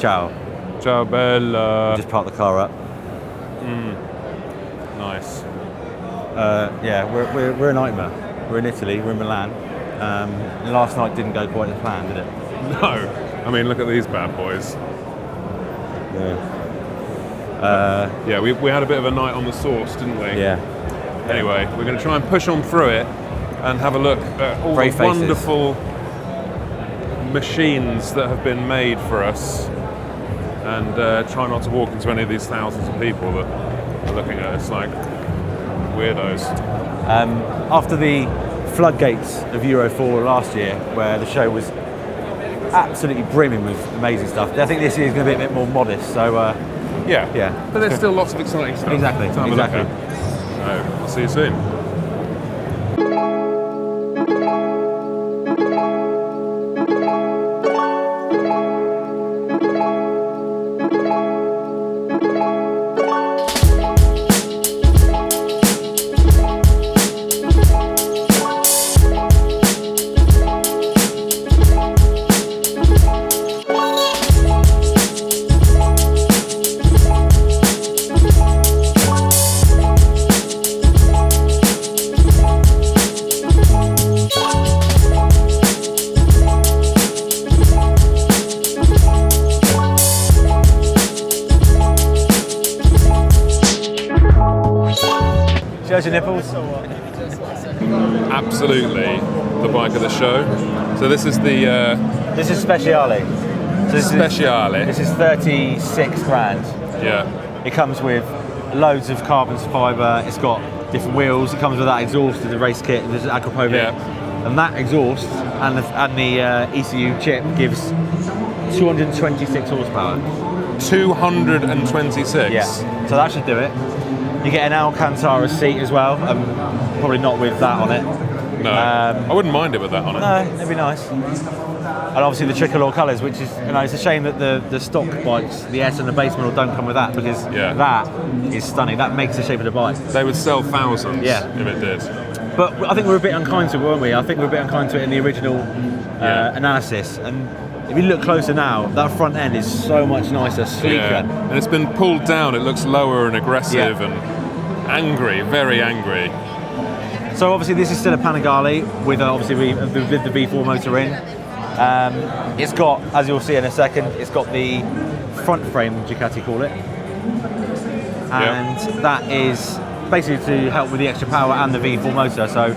Ciao. Ciao bella. Just park the car up. Nice. Yeah, we're in EICMA. We're in Italy. We're in Milan. Last night didn't go quite as planned, did it? No. I mean, look at these bad boys. Yeah. We had a bit of a night on the sauce, didn't we? Yeah. Anyway, we're going to try and push on through it and have a look at all Brave the faces. wonderful machines that have been made for us, and try not to walk into any of these thousands of people that are looking at us like weirdos. After the floodgates of Euro 4 last year, where the show was absolutely brimming with amazing stuff, I think this year is going to be a bit more modest. So yeah. But there's still lots of exciting stuff. Exactly. to have a look at. So, I'll see you soon. Shows your nipples. Absolutely, the bike of the show. So this is the This is Speciale. So Speciale. This is 36 grand. Yeah. It comes with loads of carbon fibre. It's got different wheels. It comes with that exhaust of the race kit. There's Aquapovic. Yeah. And that exhaust and the ECU chip gives 226 horsepower. 226. Yeah. So that should do it. You get an Alcantara seat as well. Probably not with that on it. No, I wouldn't mind it with that on it. No, it'd be nice. And obviously the tricolor colours, which is, it's a shame that the stock bikes, the S and the base model, don't come with that, because that is stunning. That makes the shape of the bike. They would sell thousands Yeah. if it did. But I think we're a bit unkind to it, weren't we? I think we're a bit unkind to it in the original analysis. And if you look closer now, that front end is so much nicer, sleeker. Yeah. And it's been pulled down. It looks lower and aggressive and angry, very angry. So obviously this is still a Panigale with obviously with the V4 motor in. It's got, as you'll see in a second, it's got the front frame, Ducati call it, and that is basically to help with the extra power and the V4 motor. So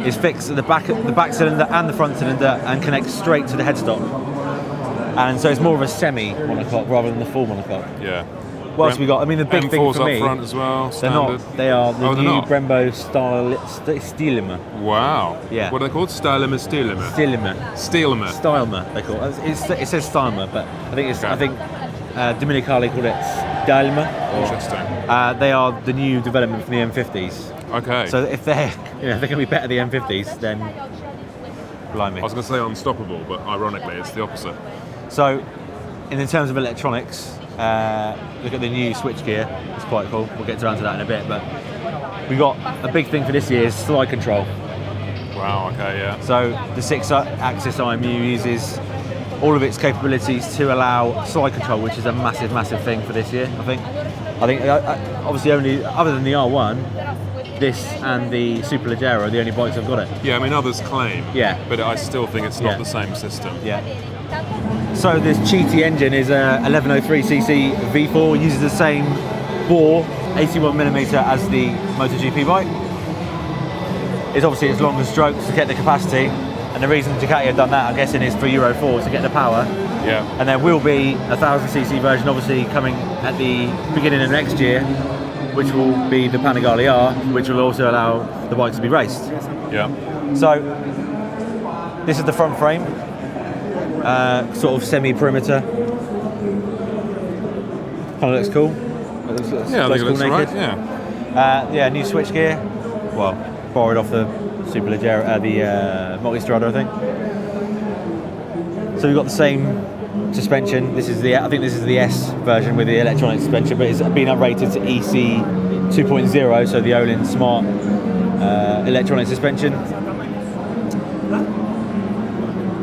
it's fixed at the back cylinder and the front cylinder and connects straight to the headstock. And so it's more of a semi monocoque rather than the full monocoque. Yeah. What else we got? I mean, the big thing for me, up front as well. they're not. They are the new Brembo Steelima. Wow. Yeah. What are they called? Steelima. Stylema, they call it. It says Stylema, but I think I think Dominicali called it Stylema. Interesting. They are the new development from the M50s. Okay. So if they're going to be better than the M50s, then blimey. I was going to say unstoppable, but ironically, it's the opposite. So, in terms of electronics, look at the new switchgear. It's quite cool. We'll get around to that in a bit, but we got a big thing for this year is slide control. Wow. Okay. Yeah. So the 6-axis IMU uses all of its capabilities to allow slide control, which is a massive, massive thing for this year. I think obviously only other than the R1, this and the Superleggera are the only bikes I've got it. Yeah. I mean, others claim. Yeah. But I still think it's not the same system. Yeah. So this Cheetah engine is a 1103cc V4, uses the same bore, 81mm as the MotoGP bike. It's obviously its longer strokes to get the capacity, and the reason Ducati have done that, I'm guessing, is for Euro 4 to get the power. Yeah. And there will be a 1000cc version obviously coming at the beginning of next year, which will be the Panigale R, which will also allow the bike to be raced. Yeah. So this is the front frame. Sort of semi-perimeter. Kind of looks cool. I think it looks alright. Yeah. New switchgear. Well, borrowed off the Superleggera, the Multistrada, I think. So we've got the same suspension. I think this is the S version with the electronic suspension, but it's been uprated to EC 2.0, so the Olin Smart electronic suspension.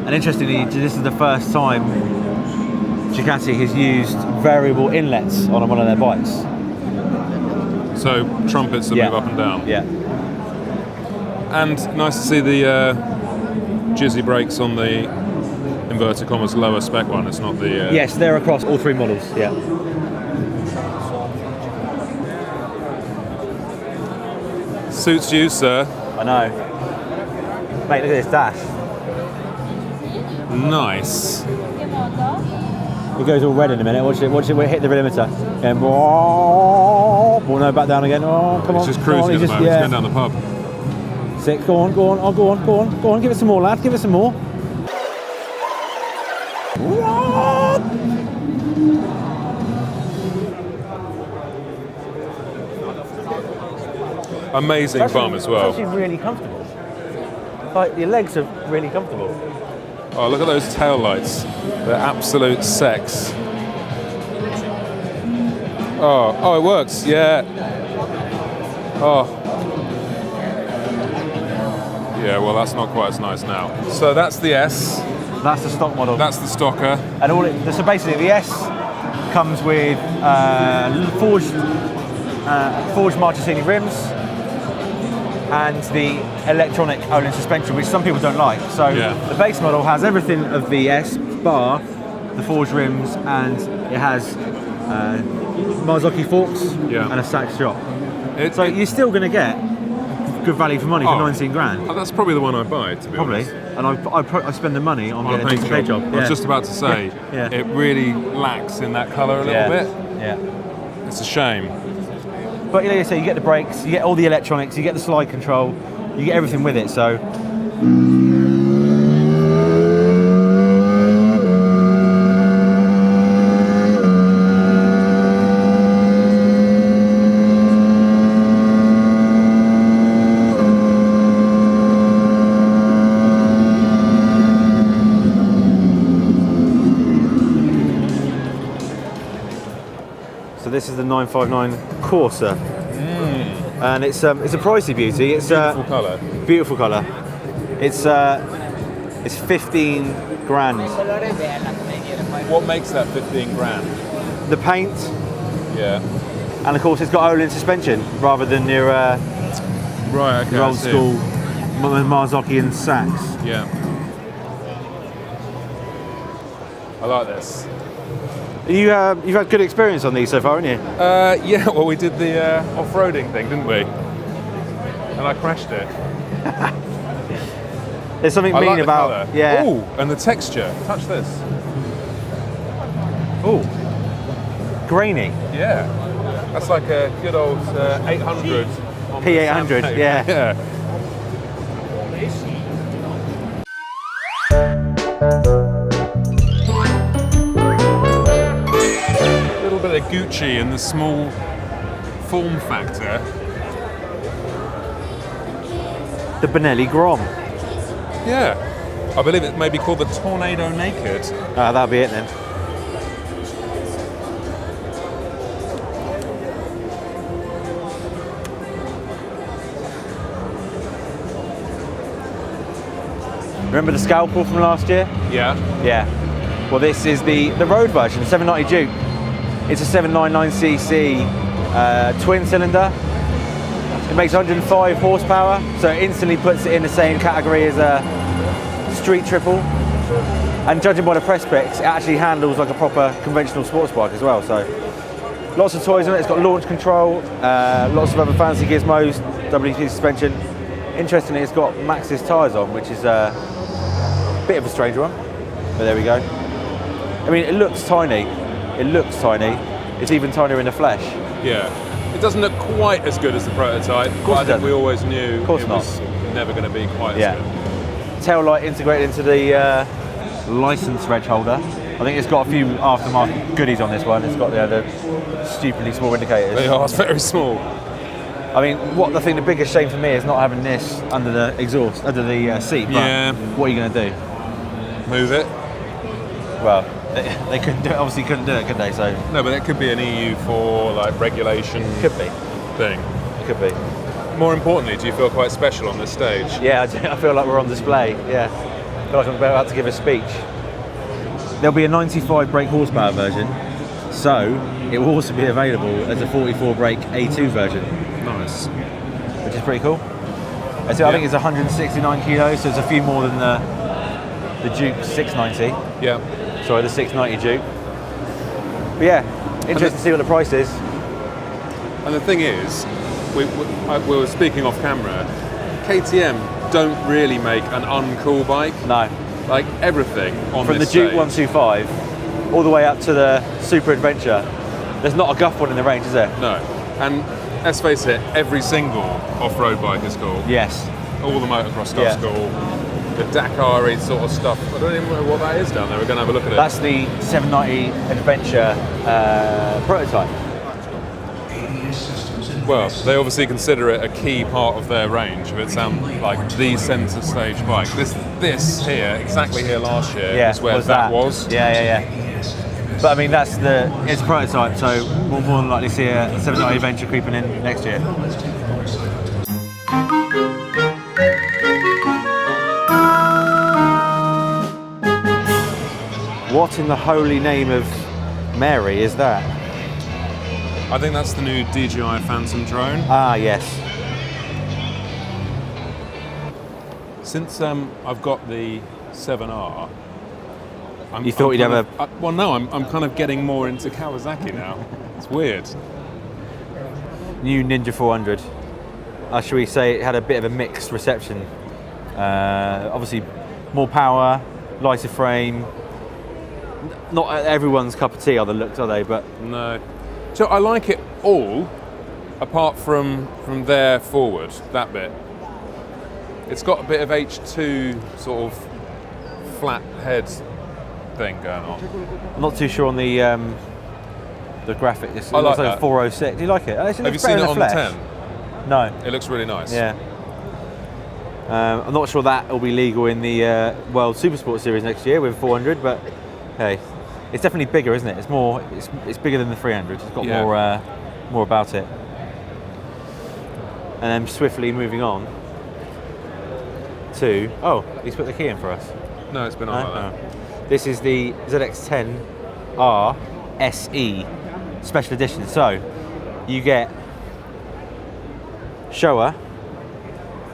And interestingly, this is the first time Ducati has used variable inlets on one of their bikes. So trumpets that move up and down. Yeah. And nice to see the jizzy brakes on the inverted commas lower spec one. It's not the. Yes, they're across all 3 models. Yeah. Suits you, sir. I know. Mate, look at this dash. Nice. It goes all red in a minute. Watch it. We'll hit the limiter. And oh no, back down again. Oh, come on. He's just cruising at the moment. He's going down the pub. 6. Go on. Oh, go on. Give it some more, lad. Give it some more. Amazing bum as well. It's actually really comfortable. Like, your legs are really comfortable. Oh, look at those tail lights. They're absolute sex. Oh, it works. Yeah. Oh. Yeah, well, that's not quite as nice now. So that's the S. That's the stock model. That's the stocker. And so basically the S comes with forged Marchesini rims and the electronic Olin suspension, which some people don't like. So the base model has everything of the S, bar the forged rims, and it has Marzocchi forks and a Sachs shop. So you're still going to get good value for money for 19 grand. That's probably the one I buy, to be honest. And I spend the money on getting a decent paint job. I was just about to say, it really lacks in that colour a little bit. Yeah. It's a shame. But so you get the brakes, you get all the electronics, you get the slide control, you get everything with it. So. This is the 959 Corsa, and it's a pricey beauty. It's beautiful colour. Beautiful colour. It's 15 grand. What makes that 15 grand? The paint. Yeah. And of course, it's got Olin suspension rather than your your old school Marzocchi and Sachs. Yeah. I like this. You've had good experience on these so far, haven't you? Yeah, well, we did the off-roading thing, didn't we? And I crashed it. There's something mean about colour. Yeah. Ooh, and the texture. Touch this. Ooh, grainy. Yeah, that's like a good old 800. P800. Yeah. Yeah. Bit of Gucci and the small form factor. The Benelli Grom. Yeah, I believe it may be called the Tornado Naked. That'll be it then. Remember the Scalpel from last year? Yeah. Yeah. Well, this is the road version, 790 Duke. It's a 799cc twin cylinder. It makes 105 horsepower, so it instantly puts it in the same category as a street triple. And judging by the press specs, it actually handles like a proper conventional sports bike as well. So lots of toys on it. It's got launch control, lots of other fancy gizmos, WP suspension. Interestingly, it's got Maxxis tyres on, which is a bit of a strange one, but there we go. I mean, it looks tiny. It looks tiny. It's even tinier in the flesh. Yeah. It doesn't look quite as good as the prototype, but I think we always knew it was never going to be quite as good. Tail light integrated into the license reg holder. I think it's got a few aftermarket goodies on this one. It's got the stupidly small indicators. They are very small. I mean, the biggest shame for me is not having this under the exhaust, under the seat. But what are you going to do? Move it? Well, they couldn't do it. Obviously, couldn't do it, could they? So no, but it could be an EU4 like regulation. Could be thing. It could be. More importantly, do you feel quite special on this stage? Yeah, I feel like we're on display. Yeah, I feel like I'm about to give a speech. there'll be a 95 brake horsepower version, so it will also be available as a 44 brake A2 version. Nice. Which is pretty cool. So I think it's 169 kilos, so it's a few more than the Duke 690. Yeah. Sorry, the 690 Duke. But yeah, interesting to see what the price is. And the thing is, we were speaking off camera, KTM don't really make an uncool bike. No. Like everything on From this the Duke stage. 125 all the way up to the Super Adventure, there's not a guff one in the range, is there? No. And let's face it, every single off-road bike is cool. Yes. All the motocross stuff's cool. The Dakar sort of stuff. I don't even know what that is down there. We're going to have a look at it. That's the 790 Adventure prototype. Well, they obviously consider it a key part of their range. If it sounds like the centre stage bike. This here, exactly here last year, is where that was. Yeah. But I mean, it's a prototype, so we'll more than likely see a 790 Adventure creeping in next year. What in the holy name of Mary is that? I think that's the new DJI Phantom drone. Ah, yes. Since I've got the 7R, You thought you'd have a... well, no, I'm kind of getting more into Kawasaki now. It's weird. New Ninja 400. Shall we say it had a bit of a mixed reception. Obviously, more power, lighter frame. Not everyone's cup of tea are the looks, are they? But No. So I like it all, apart from there forward, that bit. It's got a bit of H2 sort of flat head thing going on. I'm not too sure on the graphic. It I like looks like that. a 406. Do you like it? Have you seen it on the 10? No. It looks really nice. Yeah. I'm not sure that will be legal in the World Supersport Series next year with 400, but hey, it's definitely bigger, isn't it? It's more. It's bigger than the 300. It's got more about it. And then swiftly moving on to he's put the key in for us. No, it's been on like that. This is the ZX10R SE Special Edition. So you get Showa,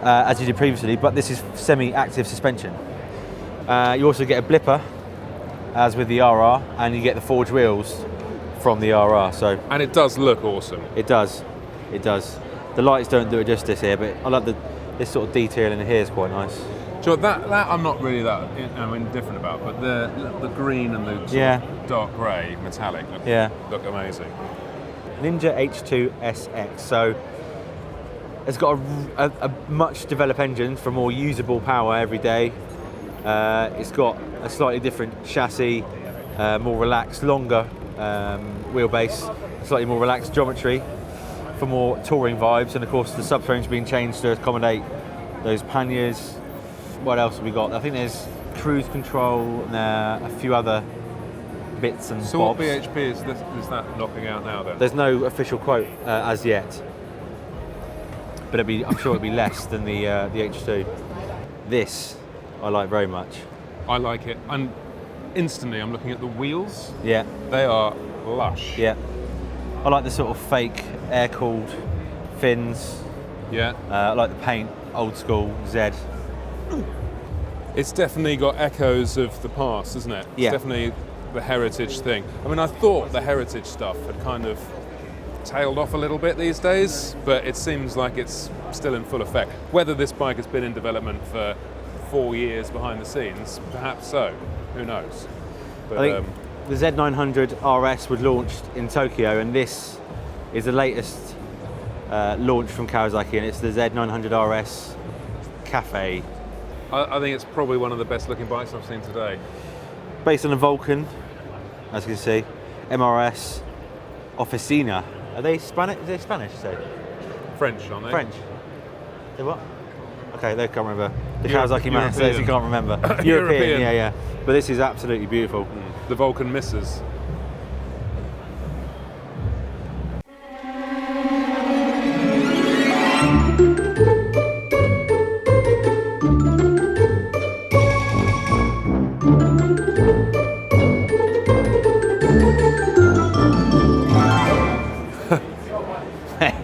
as you did previously, but this is semi-active suspension. You also get a blipper, as with the RR, and you get the forged wheels from the RR. So And it does look awesome. it does. The lights don't do it justice here, but I like this sort of detail in here is quite nice. So that I'm not really that indifferent about, but the green and the sort of dark grey metallic look amazing. Ninja H2 SX. So it's got a much developed engine for more usable power every day. It's got a slightly different chassis, more relaxed, longer wheelbase, slightly more relaxed geometry for more touring vibes, and of course the subframe's been changed to accommodate those panniers. What else have we got? I think there's cruise control and a few other bits and So bobs. what BHP is that knocking out now then? There's no official quote as yet, but I'm sure it'll be less than the H2. This I like very much. I like it, and instantly I'm looking at the wheels. Yeah, They are lush. yeah. I like the sort of fake air-cooled fins. Yeah. I like the paint, old school Z. It's definitely got echoes of the past, isn't it? Yeah. It's definitely the heritage thing. I mean, I thought the heritage stuff had kind of tailed off a little bit these days, but it seems like it's still in full effect. Whether this bike has been in development for 4 years behind the scenes, perhaps so. Who knows? But, I think the Z900 RS was launched in Tokyo, and this is the latest launch from Kawasaki, and it's the Z900 RS Cafe. I think it's probably one of the best looking bikes I've seen today. Based on a Vulcan, as you can see, MRS Oficina. Are they Spanish? Is they Spanish? Say French, aren't they? French. They what? Okay, they can't remember. The Europe- Kawasaki man says he can't remember. European. Yeah. But this is absolutely beautiful. The Vulcan misses.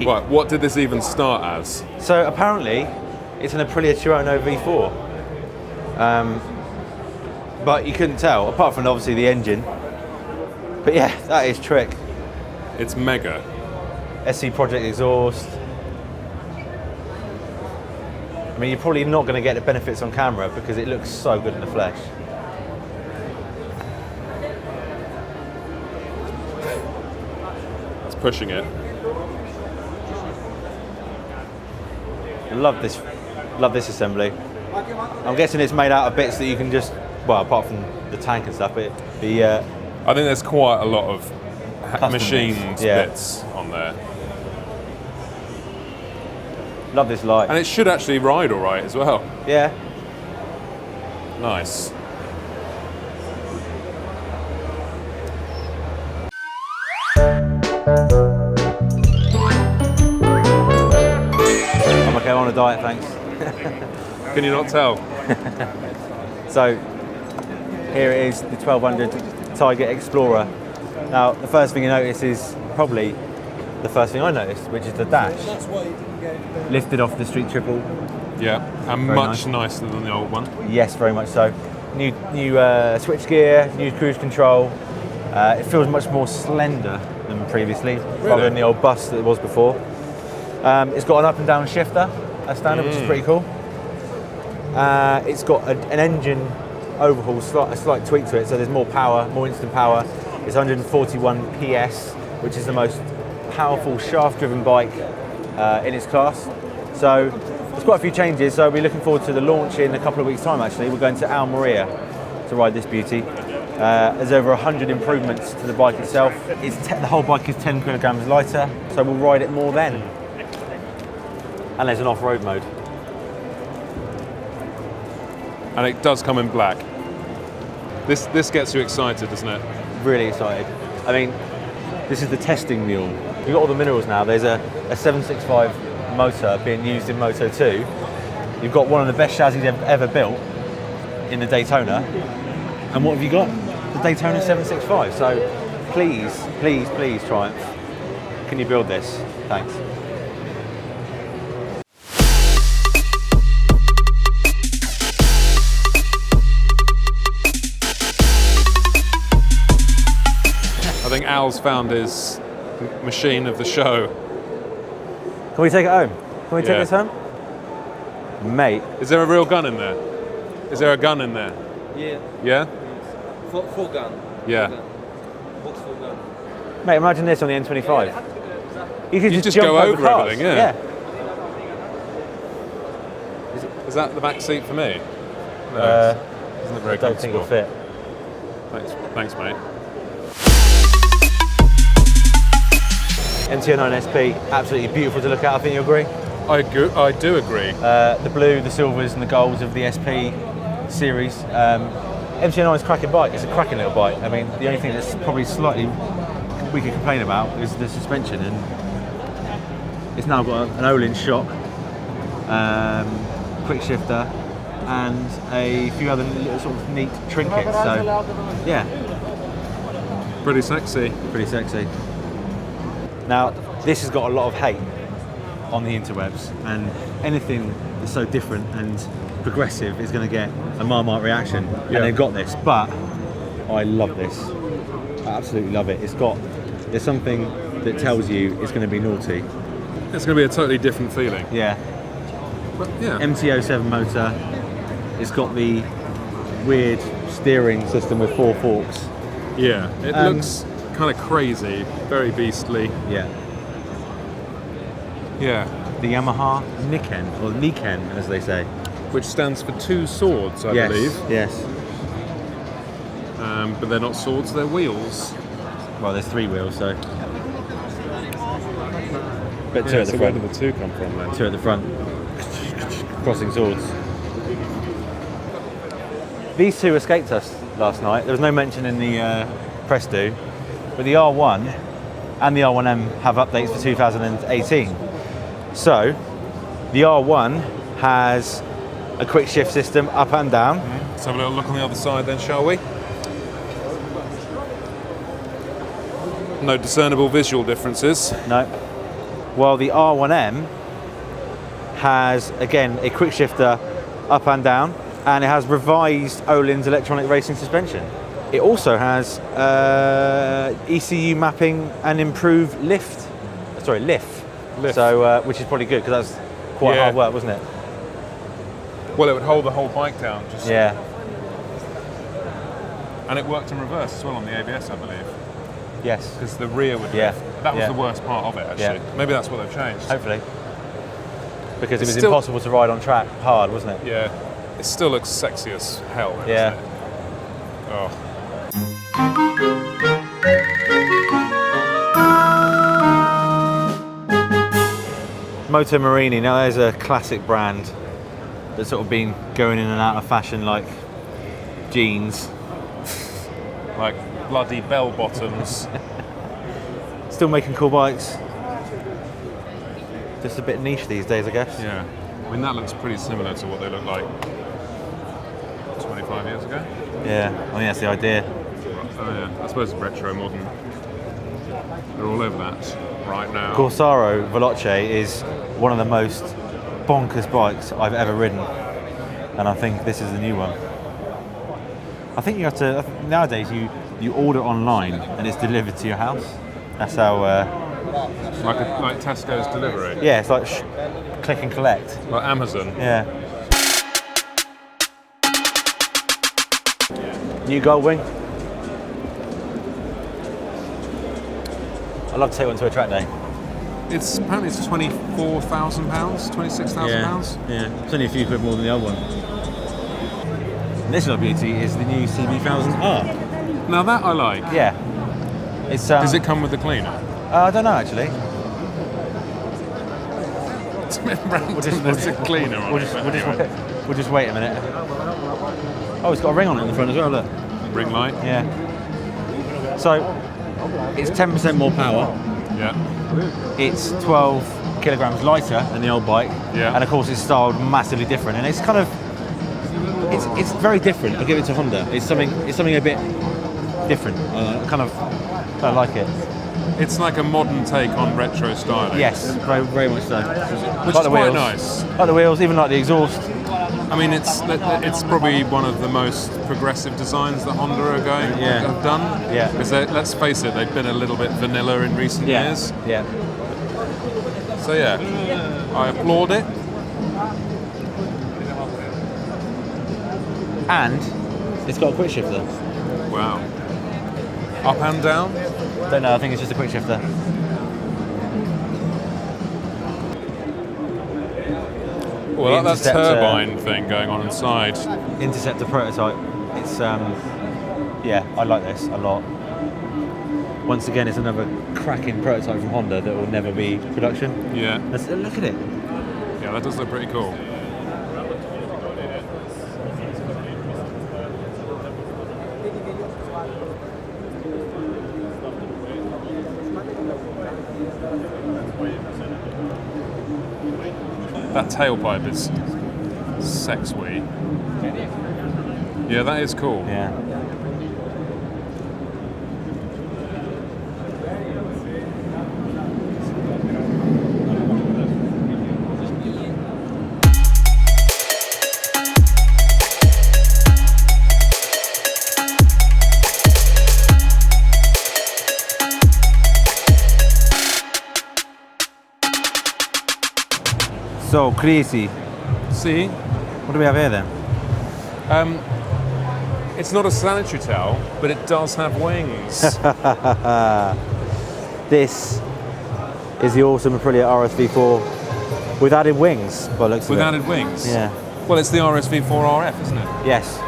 Right, what did this even start as? So apparently, it's an Aprilia V4. But you couldn't tell, apart from obviously the engine. But yeah, that is trick. It's mega. SC Project exhaust. I mean, you're probably not going to get the benefits on camera because it looks so good in the flesh. It's pushing it. Love this assembly. I'm guessing it's made out of bits that you can just, well, apart from the tank and stuff, but I think there's quite a lot of machined yeah. bits on there. Love this light. And it should actually ride all right as well. Yeah. Nice. I'm okay, I'm on a diet, thanks. Can you not tell? So, here it is, the 1200 Tiger Explorer. Now, the first thing you notice is probably the first thing I noticed, which is the dash. Lifted off the Street Triple. Yeah, and Very much nice. nicer than the old one. Yes, very much so. New switch gear, new cruise control. It feels much more slender than previously, rather than the old bus that it was before. It's got an up and down shifter as standard, which is pretty cool. It's got an engine overhaul, a slight tweak to it, so there's more power, more instant power. It's 141 PS, which is the most powerful shaft-driven bike in its class. So there's quite a few changes, so we're looking forward to the launch in a couple of weeks' time actually. We're going to Almeria to ride this beauty. There's over 100 improvements to the bike itself. The whole bike is 10 kilograms lighter, so we'll ride it more then. And there's an off-road mode. And it does come in black. This gets you excited, doesn't it? Really excited. I mean, this is the testing mule. You've got all the minerals now. There's a 765 motor being used in Moto 2. You've got one of the best chassis ever built in the Daytona. And what have you got? The Daytona 765. So please, please, please, Triumph, can you build this? Thanks. I think Al's found his machine of the show. Can we take it home? Can we take this home? Mate. Is there a real gun in there? Is there a gun in there? Yeah. Yeah? Full gun. Yeah. Box full gun. Mate, imagine this on the M25. You could just go jump over cars. everything, yeah. Is that the back seat for me? No, isn't it very I don't think it'll comfortable? fit. Thanks, mate. MT09 SP, absolutely beautiful to look at, I think you agree? I do agree. The blue, the silvers and the golds of the SP series. MT09 is a cracking bike, it's a cracking little bike. I mean, the only thing that's probably slightly we could complain about is the suspension, and it's now got an Olin shock, quick shifter and a few other little sort of neat trinkets, so yeah. Pretty sexy. Pretty sexy. Now, this has got a lot of hate on the interwebs, and anything that's so different and progressive is going to get a Marmite reaction, and they've got this, but I love this. I absolutely love it. There's something that tells you it's going to be naughty. It's going to be a totally different feeling. Yeah. But yeah. MT07 motor. It's got the weird steering system with 4 forks. Yeah, it looks kind of crazy, very beastly. Yeah. Yeah. The Yamaha Niken, or Niken as they say. Which stands for 2 swords, I believe. Yes. But they're not swords, they're wheels. Well, there's 3 wheels, so. But 2 at the so front. where did the 2 come from then? 2 at the front. Crossing swords. These 2 escaped us last night. There was no mention in the press do, but the R1 and the R1M have updates for 2018. So, the R1 has a quick shift system up and down. Let's have a little look on the other side then, shall we? No discernible visual differences. No. while the R1M has, again, a quick shifter up and down, and it has revised Öhlins electronic racing suspension. It also has ECU mapping and improved lift. So, which is probably good because that's quite hard work, wasn't it? Well, it would hold the whole bike down. Just Yeah. And it worked in reverse as well on the ABS, I believe. Yes. Because the rear would lift. That was the worst part of it, actually. Yeah. Maybe that's what they've changed. Hopefully. Because it was still impossible to ride on track hard, wasn't it? Yeah. It still looks sexy as hell, doesn't Yeah. it? Oh. Moto Morini, now there's a classic brand that's sort of been going in and out of fashion like jeans. Like bloody bell bottoms. Still making cool bikes. Just a bit niche these days, I guess. Yeah. I mean, that looks pretty similar to what they looked like 25 years ago. Yeah, I think that's the idea. Oh yeah, I suppose retro modern. They're all over that right now. Corsaro Veloce is one of the most bonkers bikes I've ever ridden, and I think this is the new one. I think you have to, nowadays you order online and it's delivered to your house. That's how... like Tesco's delivery? Yeah, it's like click and collect. Like Amazon? Yeah. New Gold Wing. I'd love to take one to a track day. Apparently it's £24,000, £26,000. Yeah, it's only a few quid more than the other one. And this little beauty is the new CB1000R. Now that I like. Yeah. It's, Does it come with the cleaner? I don't know actually. There's a cleaner on it. We'll just wait a minute. Oh, it's got a ring on it in the front as well, look. Ring light? Yeah. So, it's 10% more power. Yeah. It's 12 kilograms lighter than the old bike. Yeah. And of course it's styled massively different. And it's kind of, it's very different. I'll give it to Honda. It's something a bit different. I like it. It's like a modern take on retro styling. Yes, very, very much so. Which like is the quite wheels. nice. Like the wheels, even like the exhaust. I mean, it's probably one of the most progressive designs that Honda have done. Yeah. Because let's face it, they've been a little bit vanilla in recent years. Yeah. So yeah, I applaud it. And it's got a quick shifter. Wow. Up and down? Don't know, I think it's just a quick shifter. Well, that turbine thing going on inside. Interceptor prototype. It's yeah, I like this a lot. Once again, it's another cracking prototype from Honda that will never be production. Yeah. Look at it. Yeah, that does look pretty cool. That tailpipe is sexy. Yeah, that is cool. Yeah. So crazy. See? What do we have here then? It's not a sanitary towel, but it does have wings. This is the awesome Aprilia Rsv4 with added wings, by the looks of With it. added wings? Yeah. Well, it's the Rsv4 RF, isn't it? Yes.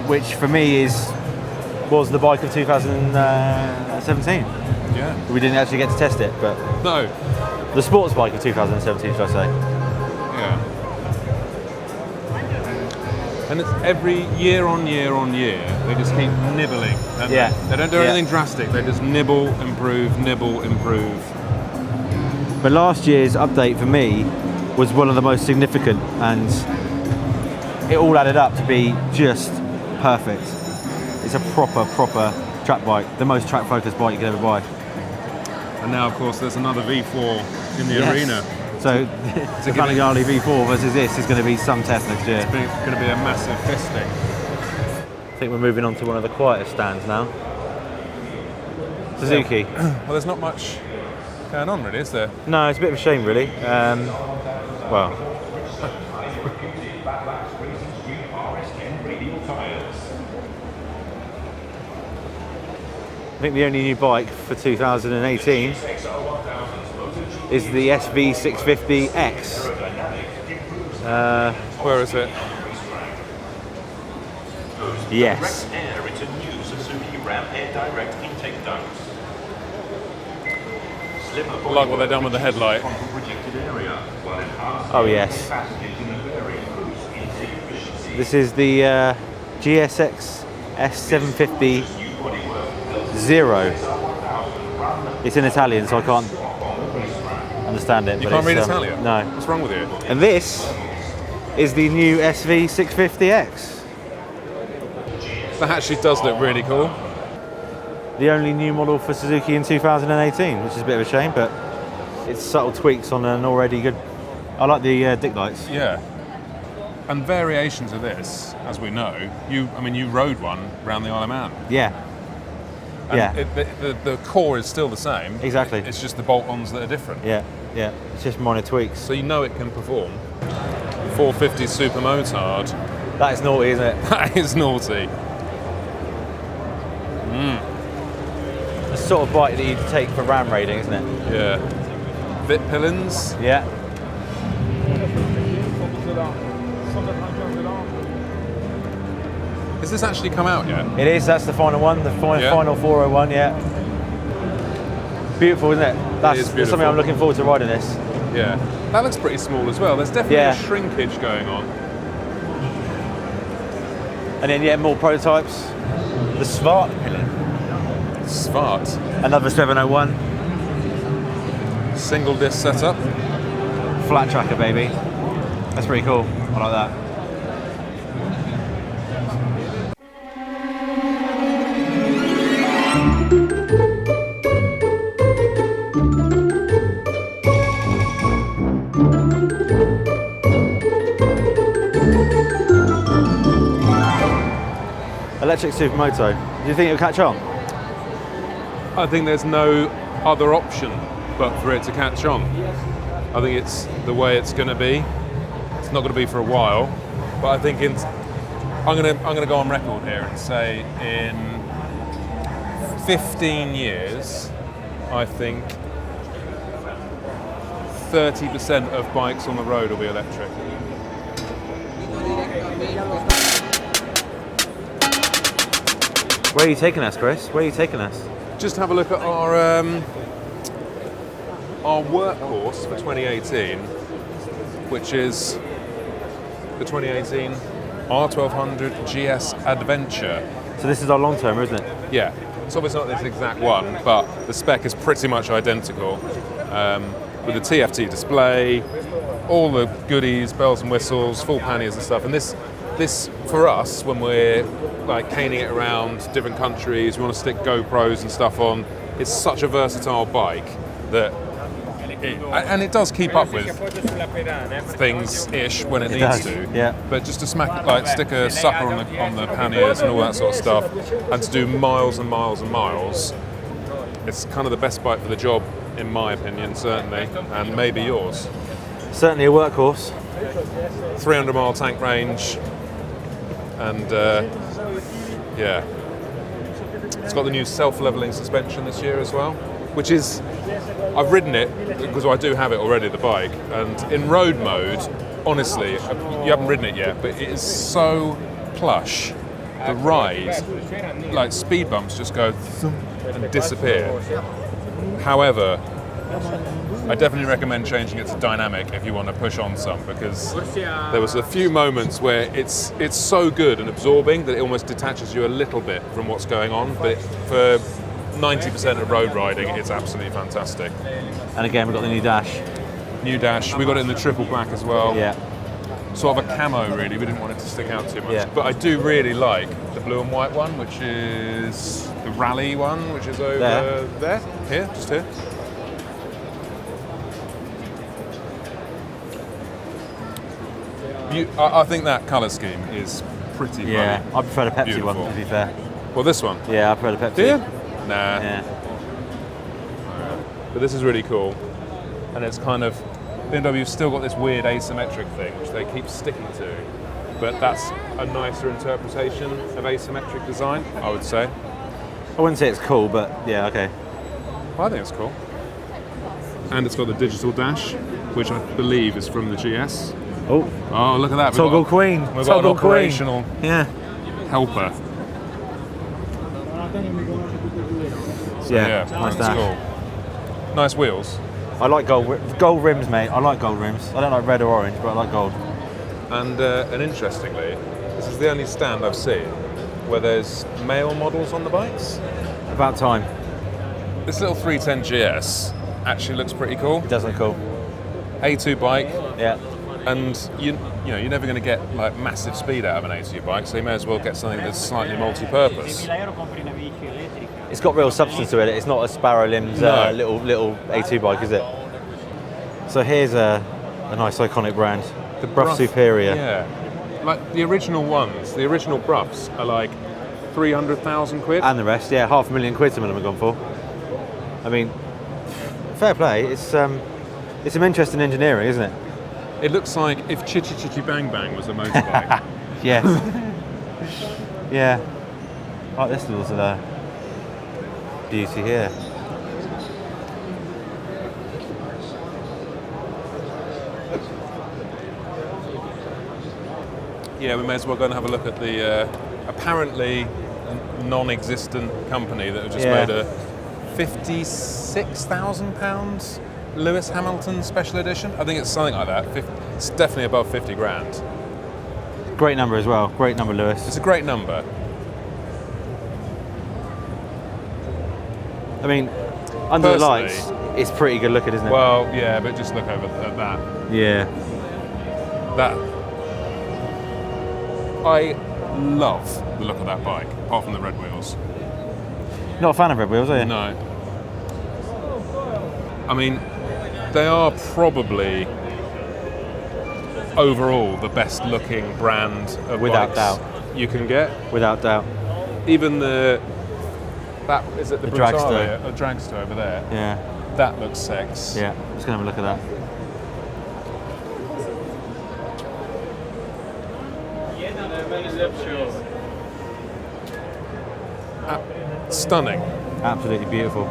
Which for me was the bike of 2017. Yeah. We didn't actually get to test it, but No. the sports bike of 2017, should I say? Yeah. And it's every year on year on year, they just keep nibbling. Don't Yeah. They don't do anything drastic. They just nibble, improve, nibble, improve. But last year's update for me was one of the most significant, and it all added up to be just perfect. It's a proper track bike, the most track-focused bike you could ever buy. And now, of course, there's another V4 in the arena. So the Benelli V4 versus this is going to be some test next year. It's going to be a massive fisting. I think we're moving on to one of the quieter stands now. Suzuki. Well, there's not much going on, really, is there? No, it's a bit of a shame, really. Well, I think the only new bike for 2018 is the Rsv4X. Where is it? Yes. It's a new Suzuki Ram Air Direct intake duct. I like what they've done with the headlight. Oh yes. This is the GSX S750 Zero. It's in Italian, so I can't understand it. You but can't read it's, Italian? No. What's wrong with you? And this is the new Rsv4X. That actually does look really cool. The only new model for Suzuki in 2018, which is a bit of a shame, but it's subtle tweaks on an already good. I like the dick lights. Yeah. And variations of this, as we know, you rode one around the Isle of Man. Yeah. And Yeah. the core is still the same. Exactly. It's just the bolt-ons that are different. Yeah. Yeah. It's just minor tweaks. So you know it can perform. 450 super motard. That is naughty, isn't it? That is naughty. The sort of bike that you'd take for ram raiding, isn't it? Yeah. Vit pillins. Yeah. Has this actually come out yet? It is. That's the final one. The final 401. Yeah. Beautiful, isn't it? That's beautiful. something I'm looking forward to riding this. Yeah. That looks pretty small as well. There's definitely a shrinkage going on. And then more prototypes. The Svart pillion. Svart. Another 701. Single disc setup. Flat tracker, baby. That's pretty cool. I like that. Electric Supermoto. Do you think it'll catch on? I think there's no other option but for it to catch on. I think it's the way it's going to be. It's not going to be for a while, but I think I'm going to go on record here and say in 15 years, I think 30% of bikes on the road will be electric. Where are you taking us, Chris? Where are you taking us? Just have a look at our workhorse for 2018, which is the 2018 R1200 GS Adventure. So this is our long term, isn't it? Yeah, it's obviously not this exact one, but the spec is pretty much identical, with the TFT display, all the goodies, bells and whistles, full panniers and stuff. And this for us, when we're like caning it around different countries, we want to stick GoPros and stuff on. It's such a versatile bike that, it does keep up with things-ish when it needs to. Yeah. But just to stick a sucker on the panniers and all that sort of stuff, and to do miles and miles and miles, it's kind of the best bike for the job, in my opinion, certainly, and maybe yours. Certainly a workhorse. 300-mile tank range, and yeah, it's got the new self-leveling suspension this year as well, which is, I've ridden it because I do have it already, the bike, and in road mode, honestly, you haven't ridden it yet, but it is so plush. The ride, like speed bumps just go and disappear. However, I definitely recommend changing it to dynamic if you want to push on some, because there was a few moments where it's so good and absorbing that it almost detaches you a little bit from what's going on, but for 90% of road riding, it's absolutely fantastic. And again, we've got the new dash. New dash, we got it in the triple black as well. Yeah. Sort of a camo, really. We didn't want it to stick out too much. Yeah. But I do really like the blue and white one, which is the rally one, which is over there. Here, just here. I think that colour scheme is pretty Yeah, bloody I prefer the Pepsi one, beautiful. to be fair. Well, this one. Yeah, I prefer the Pepsi. Do you? Nah. Yeah. But this is really cool. And it's kind of, BMW's still got this weird asymmetric thing, which they keep sticking to. But that's a nicer interpretation of asymmetric design, I would say. I wouldn't say it's cool, but yeah, okay. I think it's cool. And it's got the digital dash, which I believe is from the GS. Oh, Oh, look at that. Toggle Queen. We've got an Toggle Queen. operational Yeah. helper. Yeah, I nice think it's dash. cool. Nice wheels. I like gold rims, mate. I like gold rims. I don't like red or orange, but I like gold. And interestingly, this is the only stand I've seen where there's male models on the bikes. About time. This little 310 GS actually looks pretty cool. It does look cool. A2 bike, Yeah. and you know you're never going to get like massive speed out of an A2 bike, so you may as well get something that's slightly multi-purpose. It's got real substance to it. It's not a sparrow-limbed No. little A2 bike, is it? So here's a nice iconic brand, the Bruff Superior. Yeah, like the original ones, the original Bruffs are like 300,000 quid. And the rest, yeah, £500,000 some of them have gone for. I mean, fair play. It's some interesting engineering, isn't it? It looks like if Chitty Chitty Bang Bang was a motorbike. Yes. Yeah. Like this little beauty here. Yeah, we may as well go and have a look at the apparently non-existent company that have just Yeah. made a £56,000 Lewis Hamilton special edition. I think it's something like that. It's definitely above 50 grand. Great number as well. Great number, Lewis. It's a great number. I mean, under the Personally- lights, it's pretty good looking, isn't it? Well, yeah, but just look over at that. Yeah. That. I love the look of that bike, apart from the red wheels. Not a fan of red wheels, are you? No. I mean, they are probably overall the best looking brand of Without bikes doubt. you can get. Without doubt. Even the is it the The dragster. Brutale, the dragster over there? Yeah. That looks sex. Yeah. Just gonna have a look at that. Stunning. Absolutely beautiful.